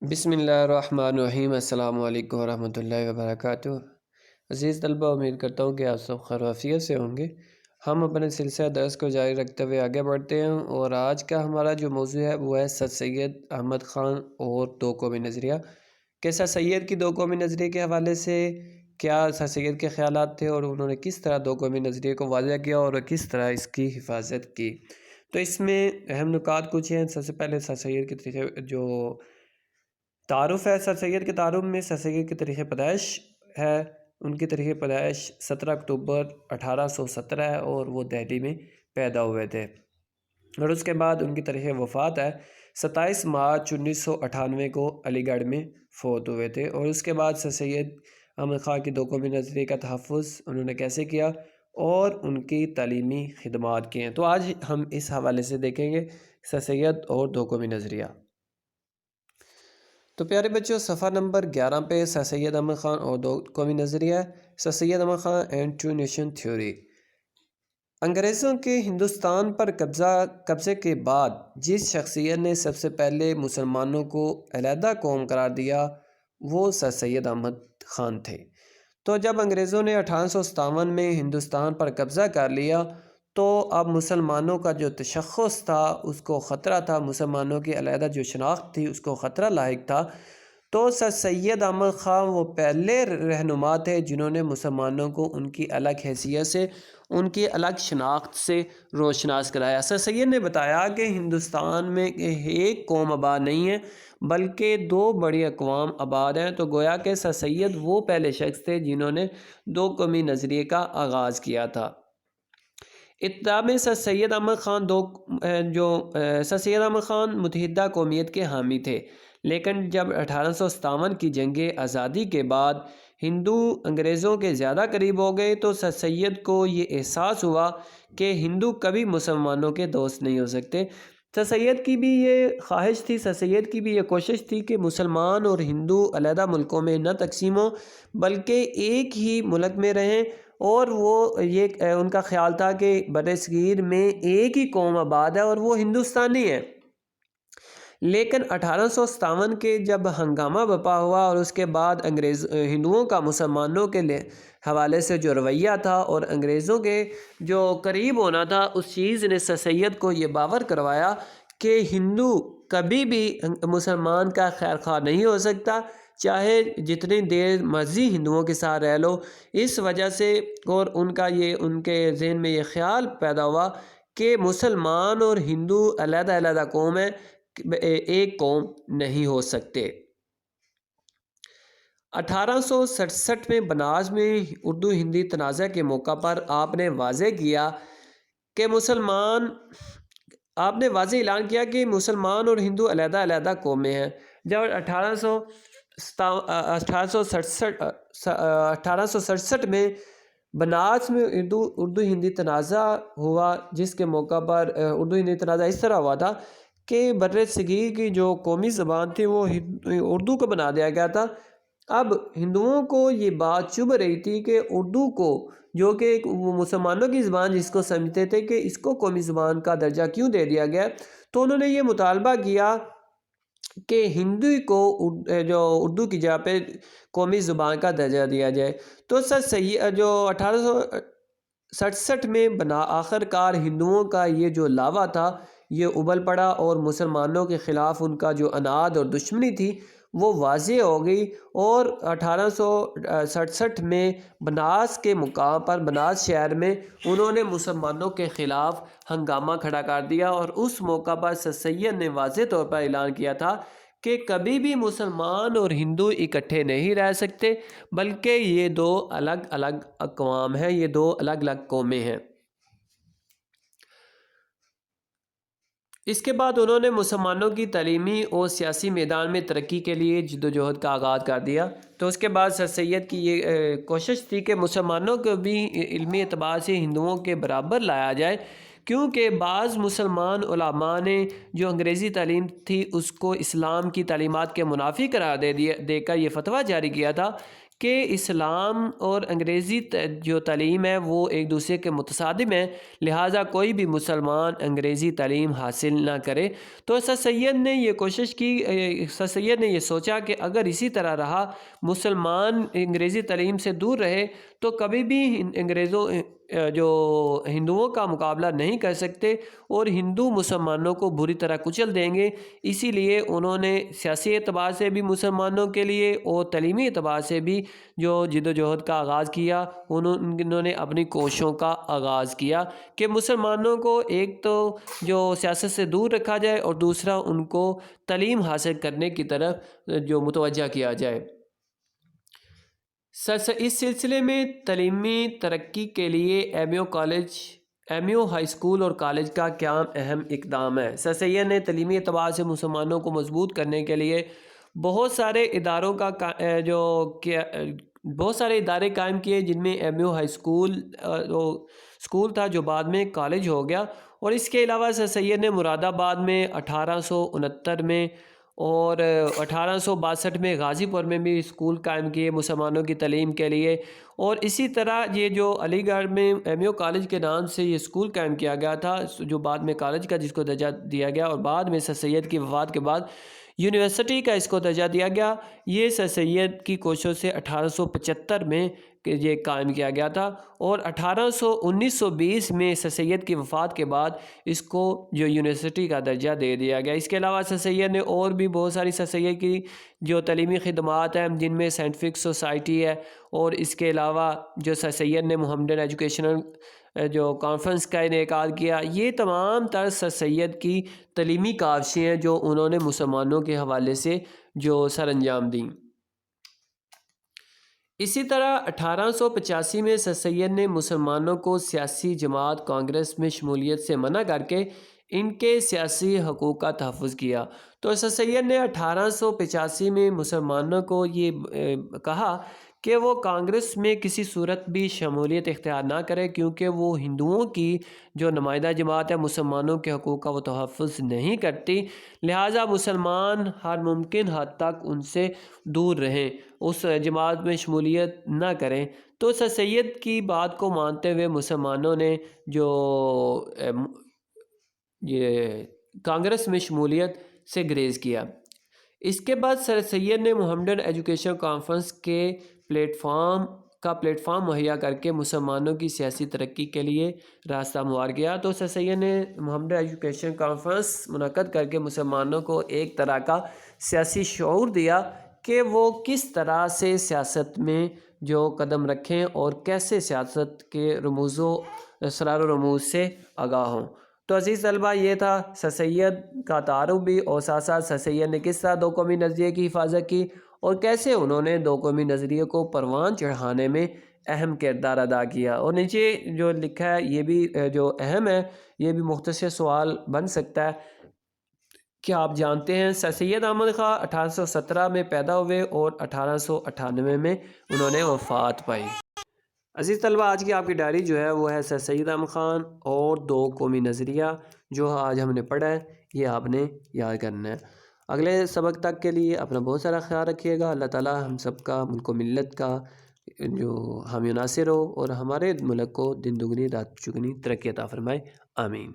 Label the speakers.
Speaker 1: بسم اللہ الرحمن الرحیم۔ السلام علیکم ورحمۃ اللہ وبرکاتہ۔ عزیز طلبہ، امید کرتا ہوں کہ آپ سب خیر و عافیت سے ہوں گے۔ ہم اپنے سلسلہ درس کو جاری رکھتے ہوئے آگے بڑھتے ہیں، اور آج کا ہمارا جو موضوع ہے وہ ہے سر سید احمد خان اور دو قومی نظریہ۔ کہ سر سید کی دو قومی نظریے کے حوالے سے کیا سر سید کے خیالات تھے، اور انہوں نے کس طرح دو قومی نظریے کو واضح کیا اور کس طرح اس کی حفاظت کی۔ تو اس میں اہم نکات کچھ ہیں۔ سب سے پہلے سر سید کے طریقے جو تعارف ہے، سر سید کے تعارف میں سر سید کی تاریخ پیدائش ہے۔ ان کی تاریخ پیدائش 17 اکتوبر 1817 ہے، اور وہ دہلی میں پیدا ہوئے تھے۔ اور اس کے بعد ان کی تاریخ وفات ہے 27 مارچ 1998 کو علی گڑھ میں فوت ہوئے تھے۔ اور اس کے بعد سر سید احمد خان کی دو قومی نظریے کا تحفظ انہوں نے کیسے کیا، اور ان کی تعلیمی خدمات کی ہیں۔ تو آج ہم اس حوالے سے دیکھیں گے سر سید اور دو قومی نظریہ۔ تو پیارے بچوں، صفحہ نمبر 11 پہ سر سید احمد خان اور دو قومی نظریہ، sir Syed Ahmad Khan and two nation theory. انگریزوں کے ہندوستان پر قبضے کے بعد جس شخصیت نے سب سے پہلے مسلمانوں کو علیحدہ قوم قرار دیا وہ سر سید احمد خان تھے۔ تو جب انگریزوں نے 1857 میں ہندوستان پر قبضہ کر لیا تو اب مسلمانوں کا جو تشخص تھا اس کو خطرہ تھا، مسلمانوں کی علیحدہ جو شناخت تھی اس کو خطرہ لاحق تھا۔ تو سر سید احمد خان وہ پہلے رہنما تھے جنہوں نے مسلمانوں کو ان کی الگ حیثیت سے، ان کی الگ شناخت سے روشناس کرایا۔ سر سید نے بتایا کہ ہندوستان میں ایک قوم آباد نہیں ہے بلکہ دو بڑی اقوام آباد ہیں۔ تو گویا کہ سر سید وہ پہلے شخص تھے جنہوں نے دو قومی نظریے کا آغاز کیا تھا۔ ابتدا میں سر سید احمد خان سر سید احمد خان متحدہ قومیت کے حامی تھے، لیکن جب 1857 کی جنگ آزادی کے بعد ہندو انگریزوں کے زیادہ قریب ہو گئے تو سر سید کو یہ احساس ہوا کہ ہندو کبھی مسلمانوں کے دوست نہیں ہو سکتے۔ سر سید کی بھی یہ خواہش تھی، سر سید کی بھی یہ کوشش تھی کہ مسلمان اور ہندو علیحدہ ملکوں میں نہ تقسیم ہوں بلکہ ایک ہی ملک میں رہیں، اور وہ یہ ان کا خیال تھا کہ بر صغیر میں ایک ہی قوم آباد ہے اور وہ ہندوستانی ہے۔ لیکن 1857 کے جب ہنگامہ برپا ہوا اور اس کے بعد ہندوؤں کا مسلمانوں کے حوالے سے جو رویہ تھا اور انگریزوں کے جو قریب ہونا تھا، اس چیز نے سر سید کو یہ باور کروایا کہ ہندو کبھی بھی مسلمان کا خیر خواہ نہیں ہو سکتا، چاہے جتنی دیر مرضی ہندوؤں کے ساتھ رہ لو۔ اس وجہ سے اور ان کے ذہن میں یہ خیال پیدا ہوا کہ مسلمان اور ہندو علیحدہ علیحدہ قوم ہیں، ایک قوم نہیں ہو سکتے۔ 1867 میں بنارس میں اردو ہندی تنازع کے موقع پر آپ نے واضح اعلان کیا کہ مسلمان اور ہندو علیحدہ علیحدہ قومیں ہیں۔ جب 1867 میں بنارس میں اردو ہندی تنازع ہوا، جس کے موقع پر اردو ہندی تنازع اس طرح ہوا تھا کہ بر صغیر کی جو قومی زبان تھی وہ اردو کو بنا دیا گیا تھا۔ اب ہندوؤں کو یہ بات چبھ رہی تھی کہ اردو کو، جو کہ مسلمانوں کی زبان جس کو سمجھتے تھے، کہ اس کو قومی زبان کا درجہ کیوں دے دیا گیا۔ تو انہوں نے یہ مطالبہ کیا کہ ہندی کو جو اردو کی جگہ پہ قومی زبان کا درجہ دیا جائے۔ تو سر سید جو 1867 میں آخر کار ہندوؤں کا یہ جو لاوا تھا یہ ابل پڑا، اور مسلمانوں کے خلاف ان کا جو عناد اور دشمنی تھی وہ واضح ہو گئی، اور 1867 میں بنارس کے مقام پر، بنارس شہر میں انہوں نے مسلمانوں کے خلاف ہنگامہ کھڑا کر دیا، اور اس موقع پر سر سید نے واضح طور پر اعلان کیا تھا کہ کبھی بھی مسلمان اور ہندو اکٹھے نہیں رہ سکتے بلکہ یہ دو الگ الگ اقوام ہیں، یہ دو الگ الگ قومیں ہیں۔ اس کے بعد انہوں نے مسلمانوں کی تعلیمی اور سیاسی میدان میں ترقی کے لیے جدوجہد کا آغاز کر دیا۔ تو اس کے بعد سر سید کی یہ کوشش تھی کہ مسلمانوں کو بھی علمی اعتبار سے ہندوؤں کے برابر لایا جائے، کیونکہ بعض مسلمان علماء نے جو انگریزی تعلیم تھی اس کو اسلام کی تعلیمات کے منافی قرار دے کر یہ فتویٰ جاری کیا تھا کہ اسلام اور انگریزی جو تعلیم ہے وہ ایک دوسرے کے متصادم ہیں، لہٰذا کوئی بھی مسلمان انگریزی تعلیم حاصل نہ کرے۔ تو سر سید نے یہ کوشش کی، سر سید نے یہ سوچا کہ اگر اسی طرح رہا، مسلمان انگریزی تعلیم سے دور رہے تو کبھی بھی جو ہندوؤں کا مقابلہ نہیں کر سکتے اور ہندو مسلمانوں کو بری طرح کچل دیں گے۔ اسی لیے انہوں نے سیاسی اعتبار سے بھی مسلمانوں کے لیے اور تعلیمی اعتبار سے بھی جو جد و جہد کا آغاز کیا، انہوں نے اپنی کوششوں کا آغاز کیا کہ مسلمانوں کو ایک تو جو سیاست سے دور رکھا جائے اور دوسرا ان کو تعلیم حاصل کرنے کی طرف جو متوجہ کیا جائے۔ اس سلسلے میں تعلیمی ترقی کے لیے ایم یو ہائی اسکول اور کالج کا قیام اہم اقدام ہے۔ سر سید نے تعلیمی اعتبار سے مسلمانوں کو مضبوط کرنے کے لیے بہت سارے ادارے قائم کیے، جن میں ایم یو ہائی اسکول تھا جو بعد میں کالج ہو گیا، اور اس کے علاوہ سر سید نے مراد آباد میں 1869 میں اور 1862 میں غازی پور میں بھی اسکول قائم کیے مسلمانوں کی تعلیم کے لیے، اور اسی طرح یہ جو علی گڑھ میں ایم یو کالج کے نام سے یہ اسکول قائم کیا گیا تھا جو بعد میں کالج کا جس کو درجہ دیا گیا، اور بعد میں سر سید کی وفات کے بعد یونیورسٹی کا اس کو درجہ دیا گیا۔ یہ سر سید کی کوششوں سے 1875 میں یہ قائم کیا گیا تھا، اور 1920 میں سر سید کی وفات کے بعد اس کو جو یونیورسٹی کا درجہ دے دیا گیا۔ اس کے علاوہ سر سید نے اور بھی بہت ساری سر سید کی جو تعلیمی خدمات ہیں، جن میں سائنٹیفک سوسائٹی ہے، اور اس کے علاوہ جو سر سید نے محمدن ایجوکیشنل جو کانفرنس کا انعقاد کیا، یہ تمام تر سر سید کی تعلیمی کاوشیں ہیں جو انہوں نے مسلمانوں کے حوالے سے جو سر انجام دیں۔ اسی طرح 1885 میں سر سید نے مسلمانوں کو سیاسی جماعت کانگریس میں شمولیت سے منع کر کے ان کے سیاسی حقوق کا تحفظ کیا۔ تو سر سید نے 1885 میں مسلمانوں کو یہ کہا کہ وہ کانگریس میں کسی صورت بھی شمولیت اختیار نہ کرے، کیونکہ وہ ہندوؤں کی جو نمائندہ جماعت ہے مسلمانوں کے حقوق کا وہ تحفظ نہیں کرتی، لہٰذا مسلمان ہر ممکن حد تک ان سے دور رہیں، اس جماعت میں شمولیت نہ کریں۔ تو سر سید کی بات کو مانتے ہوئے مسلمانوں نے جو یہ کانگریس میں شمولیت سے گریز کیا۔ اس کے بعد سر سید نے محمدن ایجوکیشن کانفرنس کے پلیٹ فارم مہیا کر کے مسلمانوں کی سیاسی ترقی کے لیے راستہ ہموار کیا۔ تو سر سید نے محمدن ایجوکیشن کانفرنس منعقد کر کے مسلمانوں کو ایک طرح کا سیاسی شعور دیا کہ وہ کس طرح سے سیاست میں جو قدم رکھیں اور کیسے سیاست کے رموز و اسرار و رموز سے آگاہ ہوں۔ تو عزیز طلبہ، یہ تھا سر سید کا تعارف بھی، اور ساتھ ساتھ سر سید نے کس طرح دو قومی نظریے کی حفاظت کی اور کیسے انہوں نے دو قومی نظریے کو پروان چڑھانے میں اہم کردار ادا کیا۔ اور نیچے جو لکھا ہے یہ بھی جو اہم ہے، یہ بھی مختصر سوال بن سکتا ہے کہ آپ جانتے ہیں سر سید احمد خاں 1817 میں پیدا ہوئے اور 1898 میں انہوں نے وفات پائی۔ عزیز طلبہ، آج کی آپ کی ڈائری جو ہے وہ ہے سر سید احمد خان اور دو قومی نظریہ، جو آج ہم نے پڑھا ہے یہ آپ نے یاد کرنا ہے۔ اگلے سبق تک کے لیے اپنا بہت سارا خیال رکھیے گا۔ اللہ تعالی ہم سب کا، ملک و ملت کا جو حامی ناصر ہو، اور ہمارے ملک کو دن دگنی رات چگنی ترقی عطا فرمائے، آمین۔